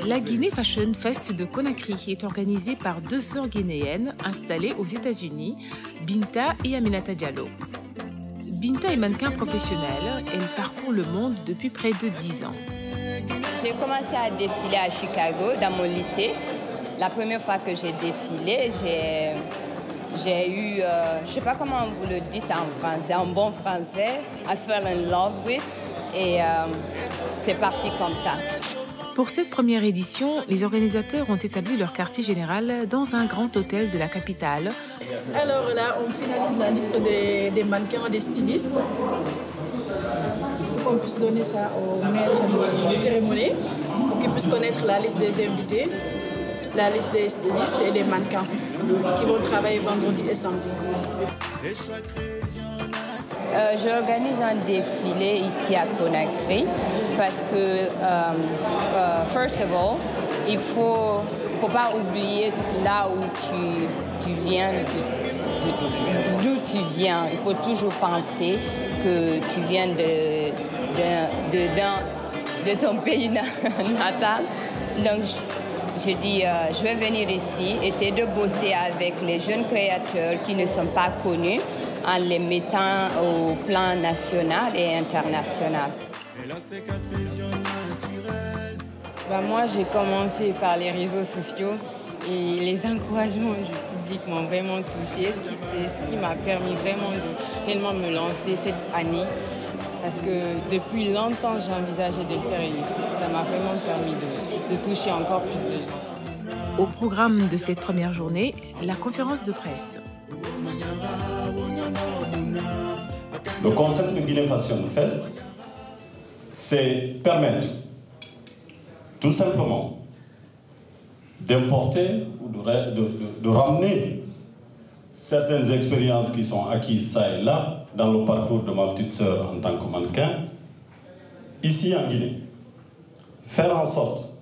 La Guinée Fashion Fest de Conakry est organisée par deux sœurs guinéennes installées aux États-Unis, Binta et Aminata Diallo. Binta est mannequin professionnel, elle parcourt le monde depuis près de 10 ans. J'ai commencé à défiler à Chicago, dans mon lycée. La première fois que j'ai défilé, j'ai eu, je ne sais pas comment vous le dites en français, en bon français, I fell in love with, et c'est parti comme ça. Pour cette première édition, les organisateurs ont établi leur quartier général dans un grand hôtel de la capitale. Alors là, on finalise la liste des mannequins, des stylistes. Pour qu'on puisse donner ça au maître de cérémonie, pour qu'ils puissent connaître la liste des invités, la liste des stylistes et des mannequins qui vont travailler vendredi et samedi. J'organise un défilé ici à Conakry parce que, first of all, il faut pas oublier là où tu viens, d'où tu viens. Il faut toujours penser que tu viens de ton pays natal. Donc, je dis, je vais venir ici, essayer de bosser avec les jeunes créateurs qui ne sont pas connus en les mettant au plan national et international. Moi, j'ai commencé par les réseaux sociaux et les encouragements du public m'ont vraiment touchée. C'est ce qui m'a permis vraiment de réellement me lancer cette année. Parce que depuis longtemps, j'envisageais de le faire et ça m'a vraiment permis de toucher encore plus de gens. Au programme de cette première journée, la conférence de presse. Le concept de Guinée Fashion Fest, c'est permettre tout simplement d'importer ou de ramener certaines expériences qui sont acquises ça et là dans le parcours de ma petite sœur en tant que mannequin, ici en Guinée. Faire en sorte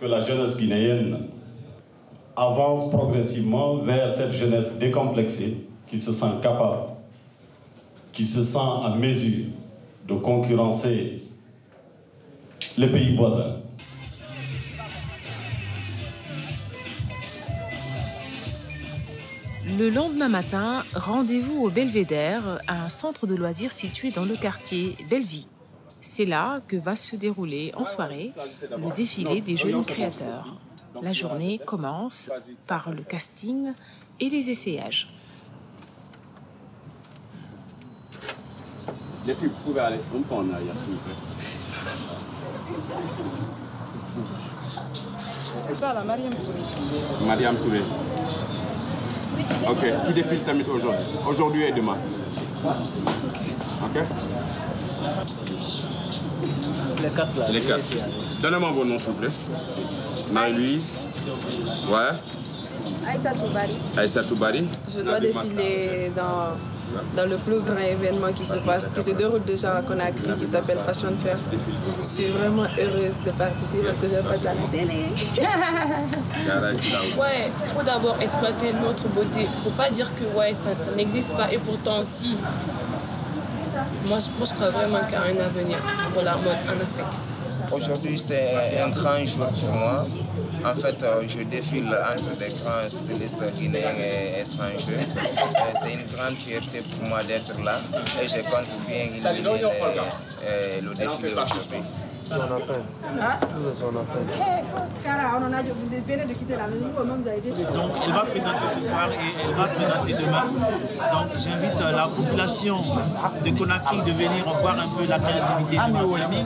que la jeunesse guinéenne avance progressivement vers cette jeunesse décomplexée qui se sent capable, qui se sent à mesure de concurrencer les pays voisins. Le lendemain matin, rendez-vous au Belvédère, un centre de loisirs situé dans le quartier Belleville. C'est là que va se dérouler en soirée le défilé des jeunes créateurs. La journée commence par le casting et les essayages. Les filles, vous pouvez aller un peu en arrière, s'il vous plaît. Mariam Touré. Ok, qui défile tamit aujourd'hui? Aujourd'hui et demain. Ok. Les quatre là. Les quatre. Donnez-moi vos noms, s'il vous plaît. Marie-Louise. Ouais. Aïssa Toubari. Aïssa Toubari. Je dois défiler dans le plus grand événement qui se déroule déjà à Conakry, qui s'appelle Fashion Fest. Je suis vraiment heureuse de participer parce que je passe à la télé. Ouais, il faut d'abord exploiter notre beauté. Il ne faut pas dire que ouais, ça n'existe pas et pourtant si. Moi, je crois vraiment qu'il y a un avenir pour la mode en Afrique. Aujourd'hui, c'est un grand jour pour moi. En fait, je défile entre des grands stylistes guinéens et étrangers. C'est une grande fierté pour moi d'être là et je compte bien illuminer le défilé aujourd'hui. Donc elle va présenter ce soir et elle va présenter demain. Donc j'invite la population de Conakry de venir voir un peu la créativité de ma famille.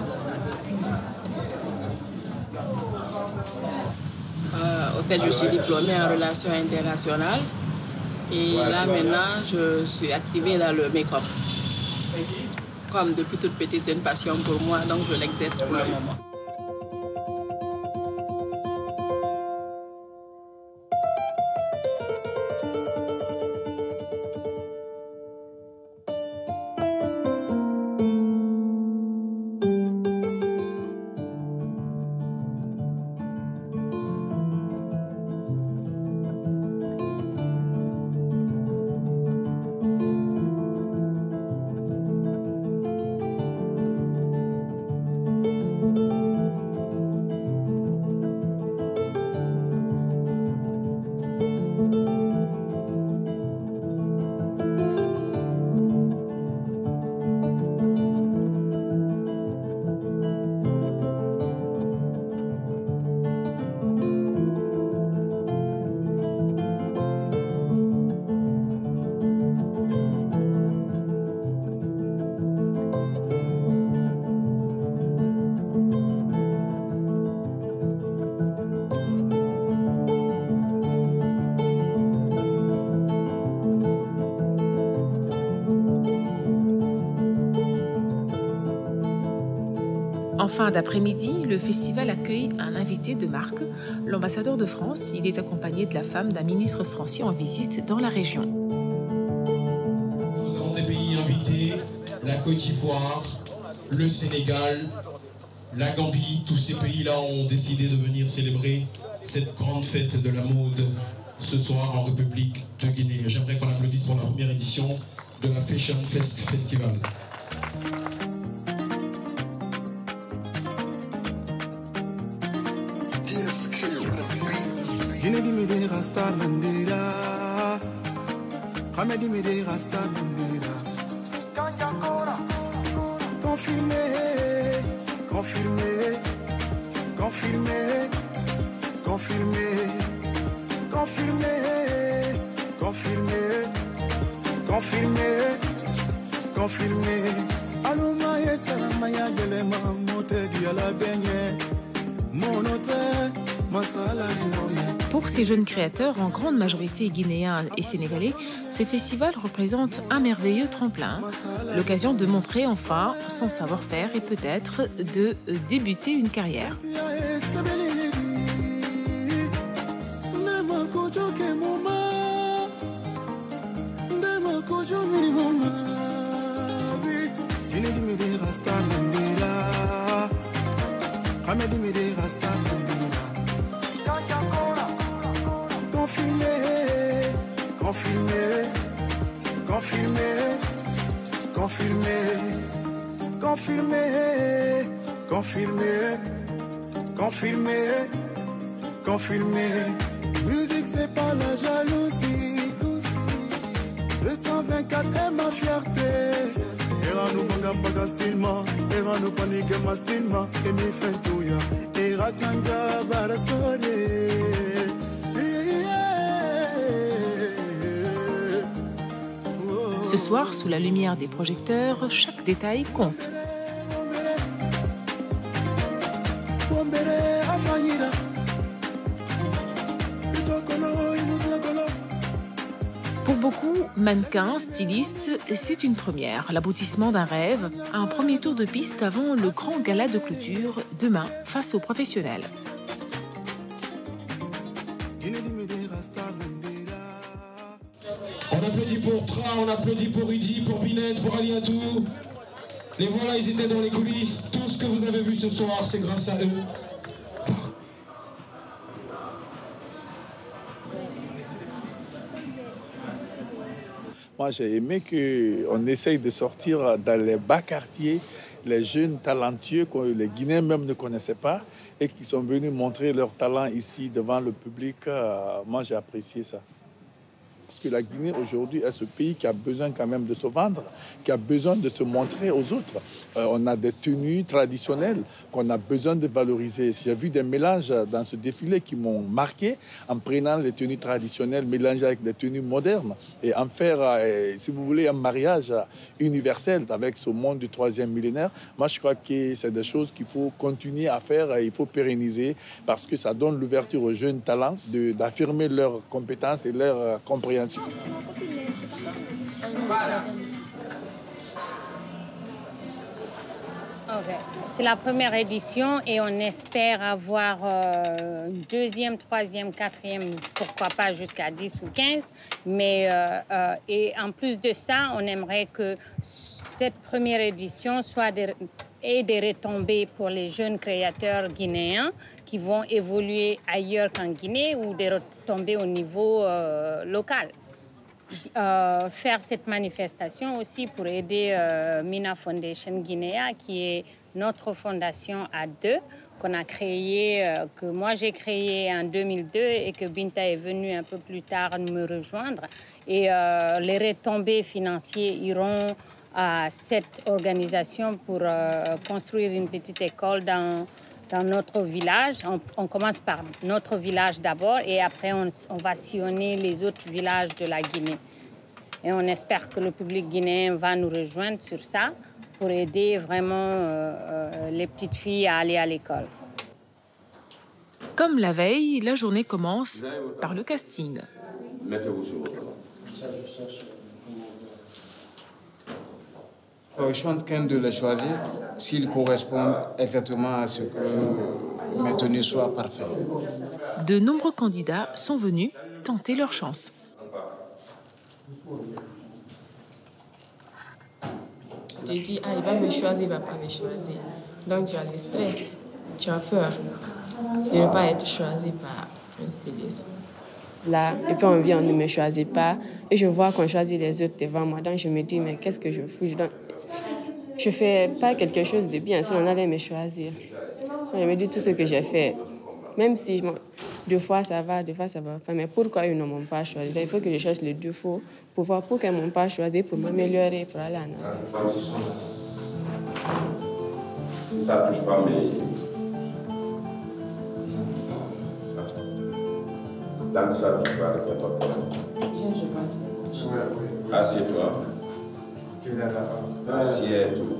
Au fait, je suis diplômée en relations internationales et là maintenant je suis activée dans le make-up. Comme depuis toute petite, c'est une passion pour moi, donc je l'exerce pour le moment. Thank you. En fin d'après-midi, le festival accueille un invité de marque, l'ambassadeur de France. Il est accompagné de la femme d'un ministre français en visite dans la région. Nous avons des pays invités, la Côte d'Ivoire, le Sénégal, la Gambie. Tous ces pays-là ont décidé de venir célébrer cette grande fête de la mode ce soir en République de Guinée. J'aimerais qu'on applaudisse pour la première édition de la Fashion Fest Festival. Confirmé, confirmé, confirmé, confirmé, confirmé, confirmé, confirmé, confirmé. Aluma yesalama ya gelema mote diala benye monote masala noye. Pour ces jeunes créateurs, en grande majorité guinéens et sénégalais, ce festival représente un merveilleux tremplin, l'occasion de montrer enfin son savoir-faire et peut-être de débuter une carrière. Confirmé, confirmé, confirmé, confirmé, confirmé, confirmé, confirmé. Musique c'est pas la jalousie. Le 124 est ma fierté. Era nous banga baga stilma, era nous panique ma stilma, et mi fentouya, era kanja barasore. Ce soir, sous la lumière des projecteurs, chaque détail compte. Pour beaucoup, mannequins, stylistes, c'est une première, l'aboutissement d'un rêve, un premier tour de piste avant le grand gala de clôture, demain, face aux professionnels. On applaudit pour Tra, on applaudit pour Rudy, pour Binette, pour Aliatou. Les voilà, ils étaient dans les coulisses. Tout ce que vous avez vu ce soir, c'est grâce à eux. Moi, j'ai aimé qu'on essaye de sortir dans les bas quartiers les jeunes talentueux que les Guinéens même ne connaissaient pas et qui sont venus montrer leur talent ici devant le public. Moi, j'ai apprécié ça. Parce que la Guinée, aujourd'hui, est ce pays qui a besoin quand même de se vendre, qui a besoin de se montrer aux autres. On a des tenues traditionnelles qu'on a besoin de valoriser. J'ai vu des mélanges dans ce défilé qui m'ont marqué en prenant les tenues traditionnelles mélangées avec des tenues modernes et en faire, si vous voulez, un mariage universel avec ce monde du 3e millénaire. Moi, je crois que c'est des choses qu'il faut continuer à faire et il faut pérenniser parce que ça donne l'ouverture aux jeunes talents d'affirmer leurs compétences et leur compréhension. Okay. C'est la première édition et on espère avoir une deuxième, troisième, quatrième, pourquoi pas jusqu'à 10 ou 15. Mais et en plus de ça, on aimerait que cette première édition soit des retombées pour les jeunes créateurs guinéens qui vont évoluer ailleurs qu'en Guinée ou des retombées au niveau local. Faire cette manifestation aussi pour aider Mina Foundation Guinea, qui est notre fondation à deux, qu'on a créée, que moi j'ai créée en 2002 et que Binta est venue un peu plus tard me rejoindre. Et les retombées financières iront à cette organisation pour construire une petite école dans notre village. On commence par notre village d'abord et après on va sillonner les autres villages de la Guinée. Et on espère que le public guinéen va nous rejoindre sur ça pour aider vraiment les petites filles à aller à l'école. Comme la veille, la journée commence par le casting. Je suis en train de les choisir s'ils correspondent exactement à ce que mes tenues soient parfaites. De nombreux candidats sont venus tenter leur chance. Tu dis, ah, il va me choisir, il ne va pas me choisir. Donc tu as le stress, tu as peur de ne pas être choisi par un styliste. Là, et puis on vient, on ne me choisit pas. Et je vois qu'on choisit les autres devant moi. Donc je me dis, mais qu'est-ce que je fous? Je ne fais pas quelque chose de bien, sinon on allait me choisir. Je me dis tout ce que j'ai fait. Même si deux fois ça va, deux fois ça va pas. Mais pourquoi ils ne m'ont pas choisi? Là, il faut que je cherche les défauts pour voir pourquoi ils ne m'ont pas choisi, pour m'améliorer, pour aller en avant. Ça ne touche pas, mais... Tant que ça ne touche pas, il n'y a pas de problème. Assieds-toi. Assieds-toi.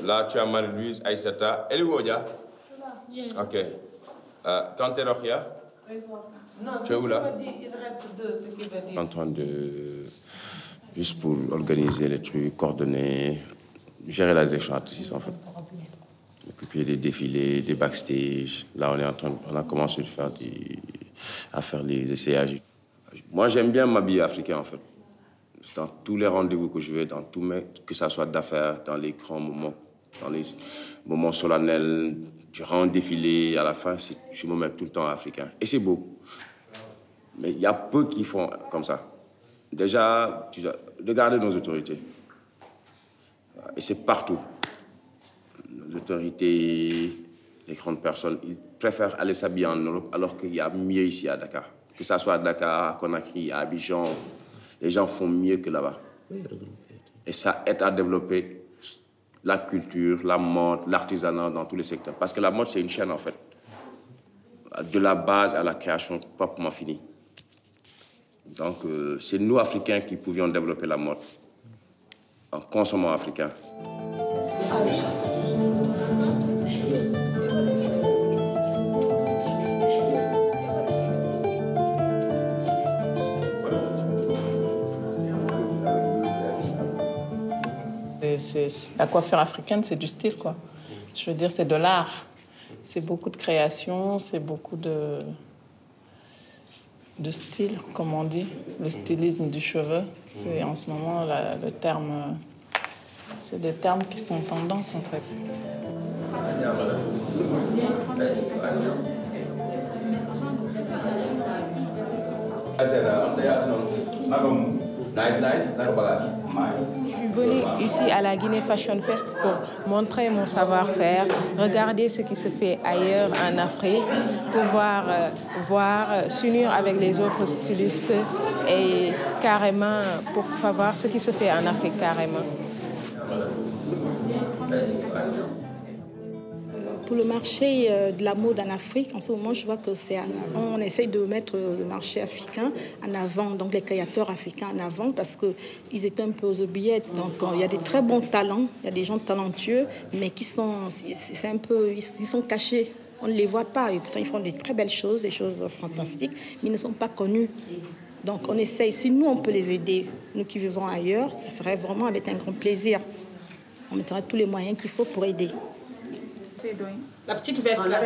Là, tu as Marie-Louise, Aïssata. Elle est où, Odia? Ok. Quand tu es Rokhia? Tu es où là? En train de... Juste pour organiser les trucs, coordonner, gérer la direction artistique en fait. Occuper des défilés, des backstage. Là, on a commencé à faire les essayages. Moi, j'aime bien m'habiller africain en fait. Dans tous les rendez-vous que je vais, que ça soit d'affaires, dans les grands moments, dans les moments solennels, durant un défilé, à la fin, je me mets tout le temps africain. Et c'est beau. Mais il y a peu qui font comme ça. Déjà, regardez nos autorités. Et c'est partout. Nos autorités, les grandes personnes, ils préfèrent aller s'habiller en Europe alors qu'il y a mieux ici à Dakar. Que ça soit à Dakar, à Conakry, à Abidjan, les gens font mieux que là-bas. Et ça aide à développer la culture, la mode, l'artisanat dans tous les secteurs. Parce que la mode, c'est une chaîne, en fait. De la base à la création proprement finie. Donc, c'est nous, Africains, qui pouvions développer la mode en consommant africain. La coiffure africaine, c'est du style, quoi. Je veux dire, c'est de l'art. C'est beaucoup de création, c'est beaucoup de style, comme on dit. Le stylisme du cheveu, c'est en ce moment le terme... C'est des termes qui sont tendance, en fait. Je suis venue ici à la Guinée Fashion Fest pour montrer mon savoir-faire, regarder ce qui se fait ailleurs en Afrique, pouvoir s'unir avec les autres stylistes et carrément pour savoir ce qui se fait en Afrique carrément. Pour le marché de la mode en Afrique, en ce moment, je vois que on essaye de mettre le marché africain en avant, donc les créateurs africains en avant, parce qu'ils étaient un peu aux oubliettes. Donc, il y a des très bons talents, il y a des gens talentueux, mais qui sont, ils sont cachés. On ne les voit pas, et pourtant ils font des très belles choses, des choses fantastiques, mais ils ne sont pas connus. Donc, on essaye. Si nous, on peut les aider, nous qui vivons ailleurs, ce serait vraiment avec un grand plaisir. On mettra tous les moyens qu'il faut pour aider. La petite veste là.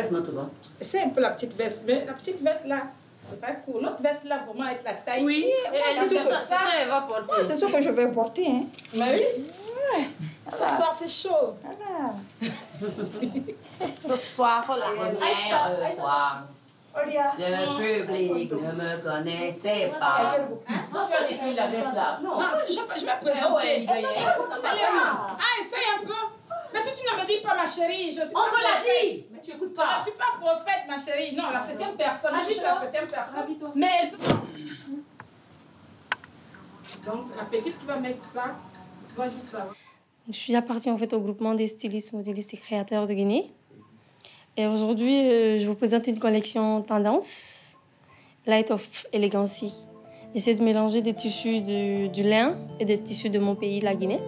C'est un peu la petite veste, mais la petite veste là, c'est pas cool. L'autre veste là, vraiment avec la taille. Oui, c'est sûr que ça, elle va porter. Ouais, c'est sûr que je vais porter. Hein. Mais oui. Ouais. Ce soir, c'est chaud. Voilà. Ce soir, la première fois. Le public ne me connaissait pas. Faut faire des filles la veste là. Non, je vais présenter. Essaye un peu. Mais si tu ne me dis pas, ma chérie, je suis pas... On te l'a dit, mais tu écoutes pas. Je ne suis pas prophète, ma chérie. Non, la 7e personne. Je suis la 7e personne. Mais... Donc, la petite qui va mettre ça, tu vas juste là. Je suis appartenue en fait au groupement des stylistes, modélistes et créateurs de Guinée. Et aujourd'hui, je vous présente une collection tendance, Light of Elegancy. J'essaie de mélanger des tissus du lin et des tissus de mon pays, la Guinée.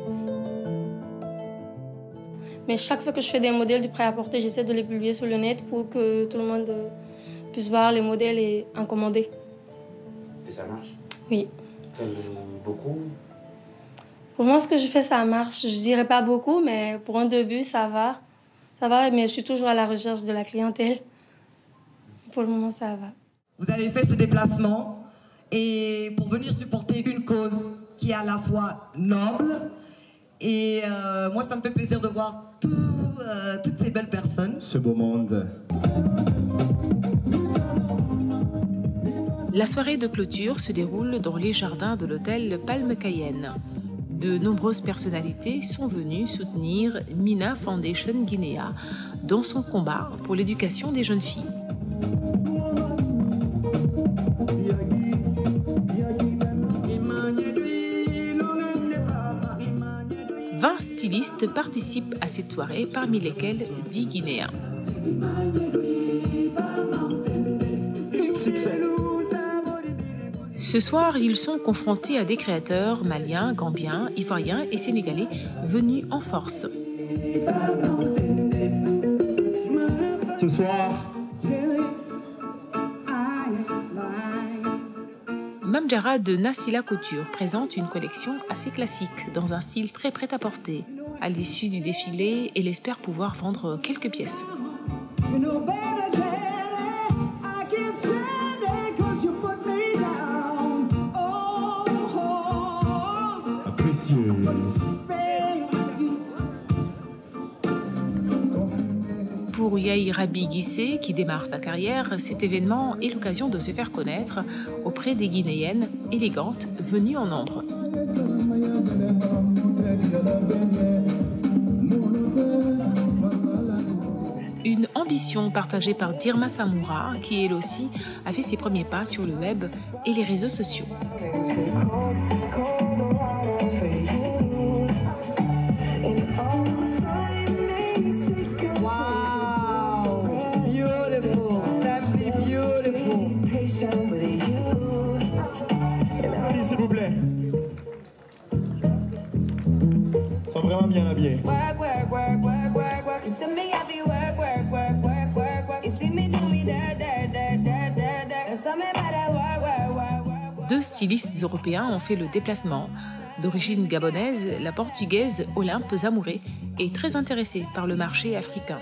Mais chaque fois que je fais des modèles du prêt-à-porter, j'essaie de les publier sur le net pour que tout le monde puisse voir les modèles et en commander. Et ça marche? Oui. Beaucoup? Pour moi, ce que je fais, ça marche. Je dirais pas beaucoup, mais pour un début, ça va. Ça va, mais je suis toujours à la recherche de la clientèle. Pour le moment, ça va. Vous avez fait ce déplacement et pour venir supporter une cause qui est à la fois noble et moi, ça me fait plaisir de voir toutes ces belles personnes. Ce beau monde. La soirée de clôture se déroule dans les jardins de l'hôtel Palme Cayenne. De nombreuses personnalités sont venues soutenir Mina Foundation Guinea dans son combat pour l'éducation des jeunes filles. 20 stylistes participent à cette soirée, parmi lesquels 10 Guinéens. Ce soir, ils sont confrontés à des créateurs maliens, gambiens, ivoiriens et sénégalais venus en force. Ce soir, Mamdjara de Nassila Couture présente une collection assez classique, dans un style très prêt-à-porter. À l'issue du défilé, elle espère pouvoir vendre quelques pièces. Pour Yahi Rabi Guissé, qui démarre sa carrière, cet événement est l'occasion de se faire connaître auprès des Guinéennes élégantes venues en nombre. Une ambition partagée par Dirma Samoura, qui elle aussi a fait ses premiers pas sur le web et les réseaux sociaux. s'il vous plaît. Ils sont vraiment bien habillés. Deux stylistes européens ont fait le déplacement. D'origine gabonaise, la portugaise Olympe Zamouré est très intéressée par le marché africain.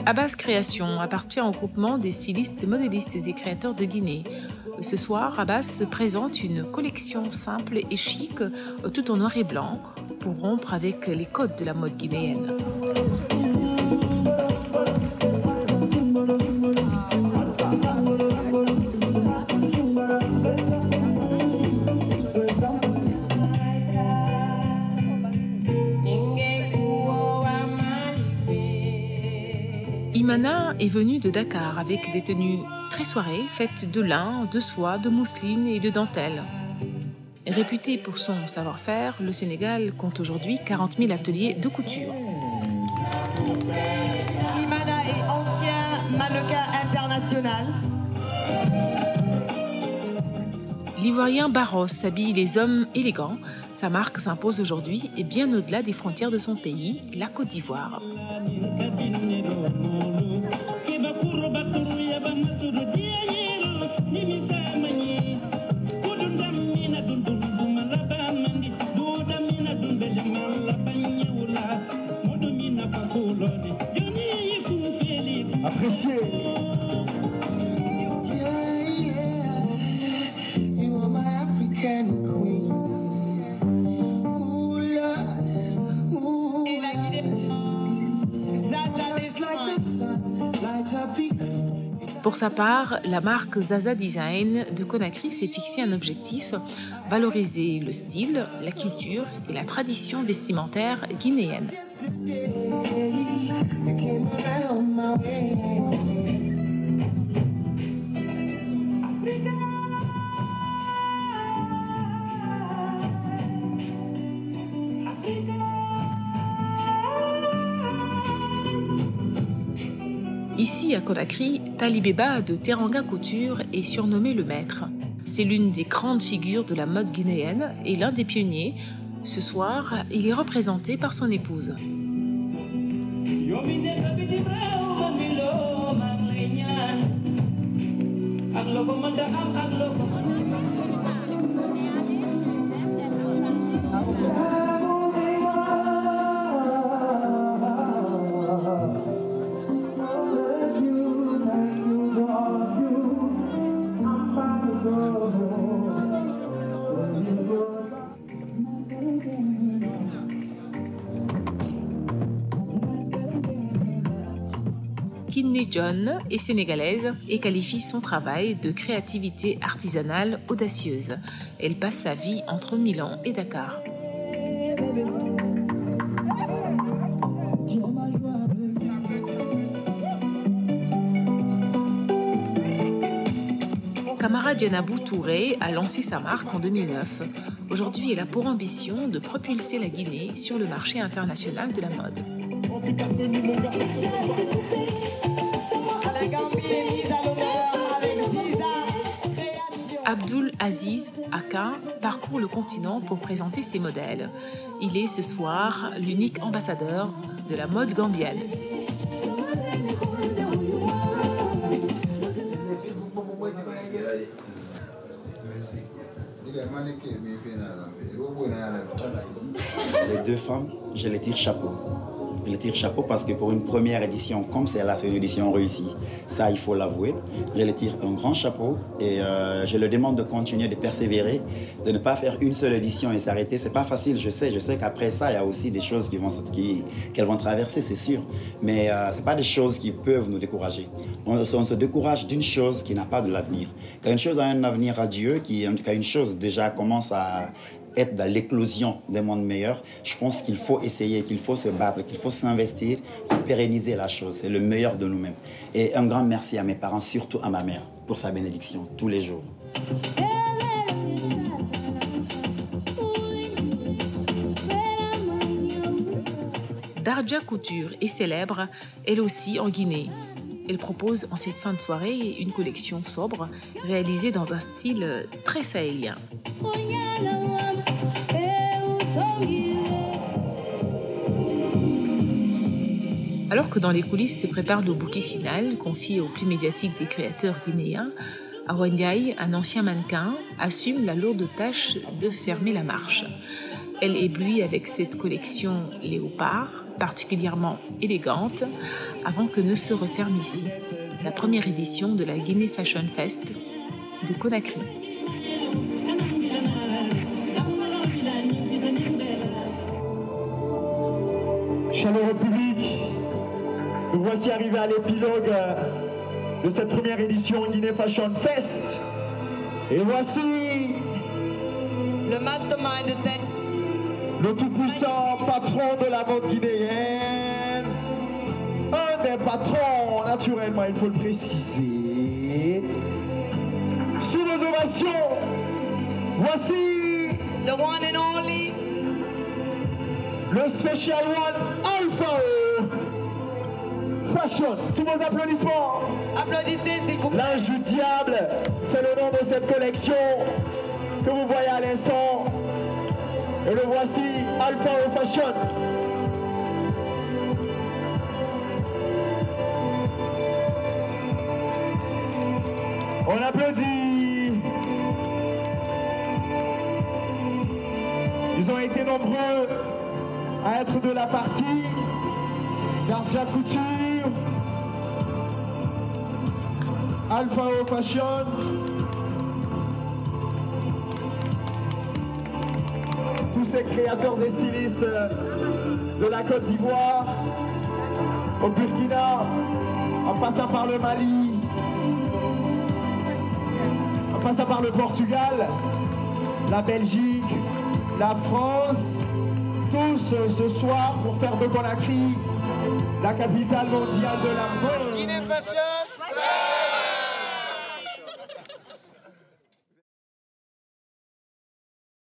Abbas Création appartient au groupement des stylistes, modélistes et créateurs de Guinée. Ce soir, Abbas présente une collection simple et chic, tout en noir et blanc, pour rompre avec les codes de la mode guinéenne. Imana est venue de Dakar avec des tenues très soirées, faites de lin, de soie, de mousseline et de dentelle. Réputé pour son savoir-faire, le Sénégal compte aujourd'hui 40 000 ateliers de couture. Imana est ancien mannequin international. L'Ivoirien Barros habille les hommes élégants. Sa marque s'impose aujourd'hui et bien au-delà des frontières de son pays, la Côte d'Ivoire. Appréciez. Pour sa part, la marque Zaza Design de Conakry s'est fixé un objectif, valoriser le style, la culture et la tradition vestimentaire guinéenne. Ici, à Conakry, Talibeba de Teranga Couture est surnommé le maître. C'est l'une des grandes figures de la mode guinéenne et l'un des pionniers. Ce soir, il est représenté par son épouse. Kiné John est sénégalaise et qualifie son travail de créativité artisanale audacieuse. Elle passe sa vie entre Milan et Dakar. Camara Djenabou Touré a lancé sa marque en 2009. Aujourd'hui, elle a pour ambition de propulser la Guinée sur le marché international de la mode. Abdul Aziz Aka parcourt le continent pour présenter ses modèles. Il est ce soir l'unique ambassadeur de la mode gambienne. Les deux femmes, je les tire chapeau. Je les tire chapeau parce que pour une première édition, comme c'est là, c'est une édition réussie, ça il faut l'avouer. Je les tire un grand chapeau et je leur demande de continuer, de persévérer, de ne pas faire une seule édition et s'arrêter. C'est pas facile, je sais qu'après ça, il y a aussi des choses qu'elles vont traverser, c'est sûr. Mais c'est pas des choses qui peuvent nous décourager. On se décourage d'une chose qui n'a pas de l'avenir. Quand une chose a un avenir radieux, quand une chose déjà commence à être dans l'éclosion d'un monde meilleur, je pense qu'il faut essayer, qu'il faut se battre, qu'il faut s'investir pour pérenniser la chose. C'est le meilleur de nous-mêmes. Et un grand merci à mes parents, surtout à ma mère, pour sa bénédiction tous les jours. Darja Couture est célèbre, elle aussi en Guinée. Elle propose en cette fin de soirée une collection sobre, réalisée dans un style très sahélien. Alors que dans les coulisses se prépare le bouquet final, confié au plus médiatique des créateurs guinéens, Awa Ndiaye, un ancien mannequin, assume la lourde tâche de fermer la marche. Elle éblouit avec cette collection léopard, particulièrement élégante, avant que ne se referme ici la première édition de la Guinée Fashion Fest de Conakry. Chaleureux public, nous voici arrivés à l'épilogue de cette première édition Guinée Fashion Fest. Et voici le mastermind de cette... le tout-puissant patron de la mode guinéenne. Un des patrons, naturellement, il faut le préciser. Sous nos ovations, voici the one and only, le Special One Alpha Fashion. Sous vos applaudissements. Applaudissez s'il vous plaît. L'Ange du Diable, c'est le nom de cette collection que vous voyez à l'instant. Et le voici, Alpha Fashion. On applaudit. Ils ont été nombreux à être de la partie. Darja Couture, Alpha Fashion. Tous ces créateurs et stylistes de la Côte d'Ivoire, au Burkina, en passant par le Mali, en passant par le Portugal, la Belgique, la France, tous ce soir pour faire de Conakry la capitale mondiale de la mode. Guinée Fashion!